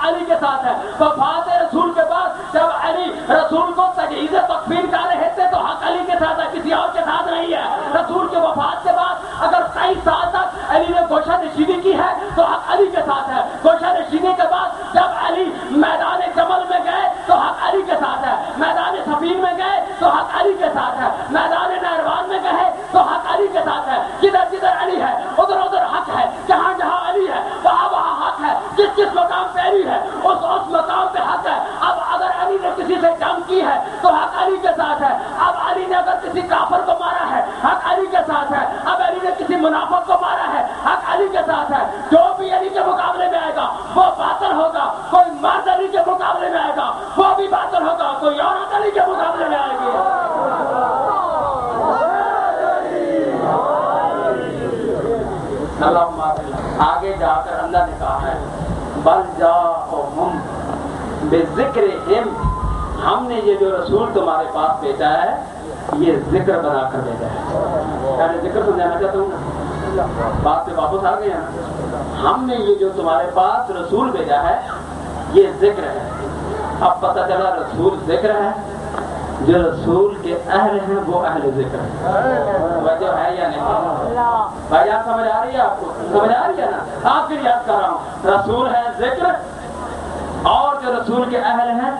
علی کے ساتھ ہے. وفات رسول کے بعد جب علی رسول کو تجہیز تکفین کر رہے تھے تو حق علی کے ساتھ ہے, کسی اور کے ساتھ نہیں ہے. رسول کے وفات کے بعد اگر 23 سال تک علی نے گوشہ نشینی کی ہے تو حق علی کے ساتھ ہے. گوشہ نشینی کے بعد جب علی میدان جمل میں گئے تو حق علی کے ساتھ ہے. میدان صفین میں گئے تو حق علی کے ساتھ ہے. میدان نہروان میں گئے تو حق علی کے ساتھ ہے. جدھر جدھر علی ہے ادھر ادھر حق ہے. جہاں جہاں علی ہے وہاں وہاں حق ہے. جس جس مقام پہ علی ہے اس مقام پہ حق ہے. اب اگر علی نے کسی سے جنگ کی ہے تو حق علی کے ساتھ ہے. اب علی نے اگر کسی کافر کو مارا ہے حق علی کے ساتھ ہے. اب علی نے کسی منافق کو مارا ہے حق علی کے ساتھ ہے. جو بھی علی کے مقابلے میں آئے گا وہ باطل ہوگا. کوئی مرد علی کے مقابلے میں آئے گا وہ بھی باطل ہوگا. کوئی عورت علی کے مقابلے میں آئے گی. آگے جا کر اللہ نے کہا ہے بل جاءہم بذکرہم, ہم نے یہ جو رسول تمہارے پاس بھیجا ہے یہ ذکر بنا کر بھیجا ہے. یعنی ذکر سمجھانا چاہتا ہوں نا, بات سے واپس آ گئے ہیں. ہم نے یہ جو تمہارے پاس رسول بھیجا ہے یہ ذکر ہے. اب پتہ چلا رسول ذکر ہے, جو رسول کے اہل ہیں وہ اہل ذکر ہے. وجہ ہے یا نہیں بھائی؟ آپ سمجھ آ رہی ہے؟ آپ کو سمجھ آ رہی ہے نا؟ آپ پھر یاد کر رہا ہوں. رسول ہے ذکر, اور جو رسول کے اہل ہیں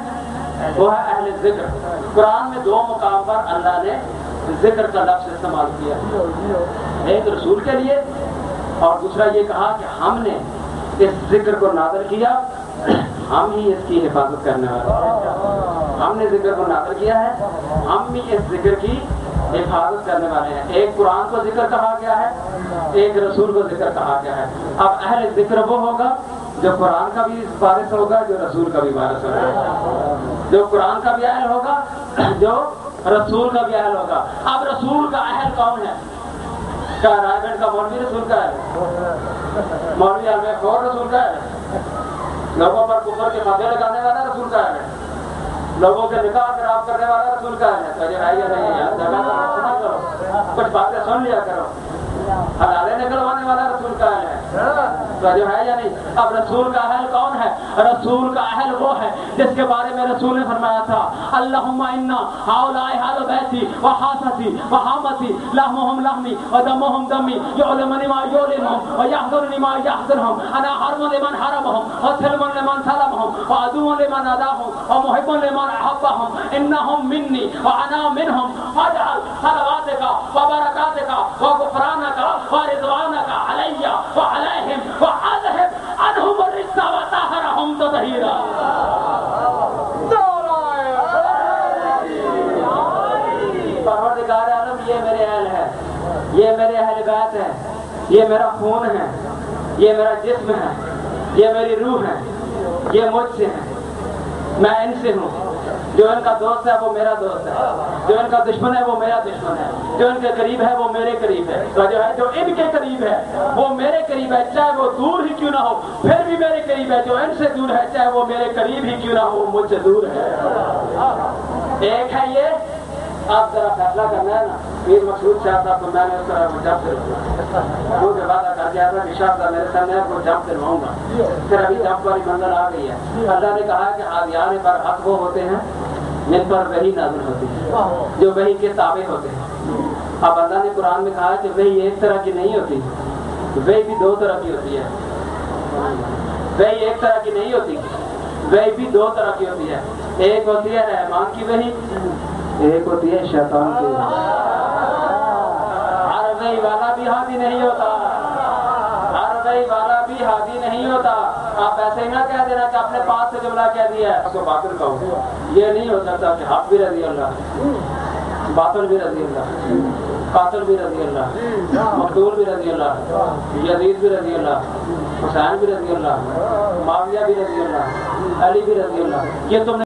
وہ ہے اہل ذکر. قرآن میں 2 مقام پر اللہ نے ذکر کا لفظ استعمال کیا, ایک رسول کے لیے اور دوسرا یہ کہا کہ ہم نے اس ذکر کو نازل کیا, ہم ہی اس کی حفاظت کرنے والے ہیں. ہم نے ذکر کو نازل کیا ہے, ہم ہی اس ذکر کی حفاظت کرنے والے ہیں. ایک قرآن کو ذکر کہا گیا ہے, ایک رسول کو ذکر کہا گیا ہے. اب اہل ذکر وہ ہوگا جو قرآن کا بھی وارث ہوگا, جو رسول کا بھی وارث ہوگا. جو قرآن کا بھی اہل ہوگا, جو رسول کا بھی اہل ہوگا. اب رسول کا اہل کون ہے؟ کیا رائے گنج کا مولوی رسول کا ہے؟ مولوی علم خور رسول کا ہے؟ لوگوں پر کفر کے مادے لگانے والا رسول کا ہے؟ لوگوں کے نکاح خراب کرنے والا رسول کا ہے؟ تو یہ آئیے نہیں ہے, جگہ پر سنا کرو, کچھ باتیں سن لیا کرو. حلالے نکلوانے والا رسول کا اہل ہے, تو جو ہے یا نہیں؟ اب رسول کا اہل کون ہے؟ رسول کا اہل وہ ہے جس کے بارے میں رسول نے فرمایا تھا اللہم انا ہؤلاء اہل بیتی وخاصتی وحامتی لحمہم لحمی ودمہم دمی یعلمنی ما یعلمہم ویحضرنی ما یحضرہم انا حرم لمن حرمہم وسلم لمن سلمہم وعدو لمن عداہم ومحب لمن احبہم انہم منی وانا منہم فاجعل صلواتک وبرکاتک وغفرانک ورضوانک علی وعلیہم وعذہب عنہم الرجس وطہرہم تطہیرا. پروردگار عالم یہ میرے اہل ہے, یہ میرے اہل بیت ہے, یہ میرا خون ہے, یہ میرا جسم ہے, یہ میری روح ہے, یہ مجھ سے ہے, میں ان سے ہوں. جو ان کا دوست ہے وہ میرا دوست ہے, جو ان کا دشمن ہے وہ میرا دشمن ہے, جو ان کے قریب ہے وہ میرے قریب ہے, تو جو ہے جو ان کے قریب ہے وہ میرے قریب ہے, چاہے وہ دور ہی کیوں نہ ہو پھر بھی میرے قریب ہے. جو ان سے دور ہے چاہے وہ میرے قریب ہی کیوں نہ ہو مجھ سے دور ہے. ایک ہے یہ. آپ ذرا فیصلہ کرنا ہے نا, پیر مقصود شاہ صاحب کو میں نے اس طرح جب سے وہ وعدہ کر دیا تھا کہ شاہ صاحب میرے سامنے کو جب دلواؤں گا, پھر ابھی جب والی منزل آ گئی ہے. اللہ نے کہا کہ آدیان پر حق وہ ہوتے ہیں جن پر وحی نازل ہوتی ہے, جو وحی کے تابع ہوتے ہیں. اب اللہ نے قرآن میں کہا کہ وحی ایک طرح کی نہیں ہوتی, وحی بھی 2 طرح کی ہوتی ہے. وحی ایک طرح کی نہیں ہوتی, وحی بھی 2 طرح کی ہوتی ہے. ایک ہوتی ہے رحمان کی وحی, ایک ہوتی ہے شیطان کی. ہر وحی والا بھی ہادی نہیں ہوتا, ہر وحی والا بھی ہادی نہیں ہوتا. آپ ایسے ہی نہ کہہ دینا کہ اپنے پاس سے جملہ کہہ دیا ہے اس کو باطل کہو. یہ نہیں ہو سکتا کہ حق بھی رضی اللہ, باطل بھی رضی اللہ, قاتل بھی رضی اللہ, مقتول بھی رضی اللہ, یزید بھی رضی اللہ, حسین بھی رضی اللہ, معاویہ بھی رضی اللہ, علی بھی رضی اللہ. یہ تم نے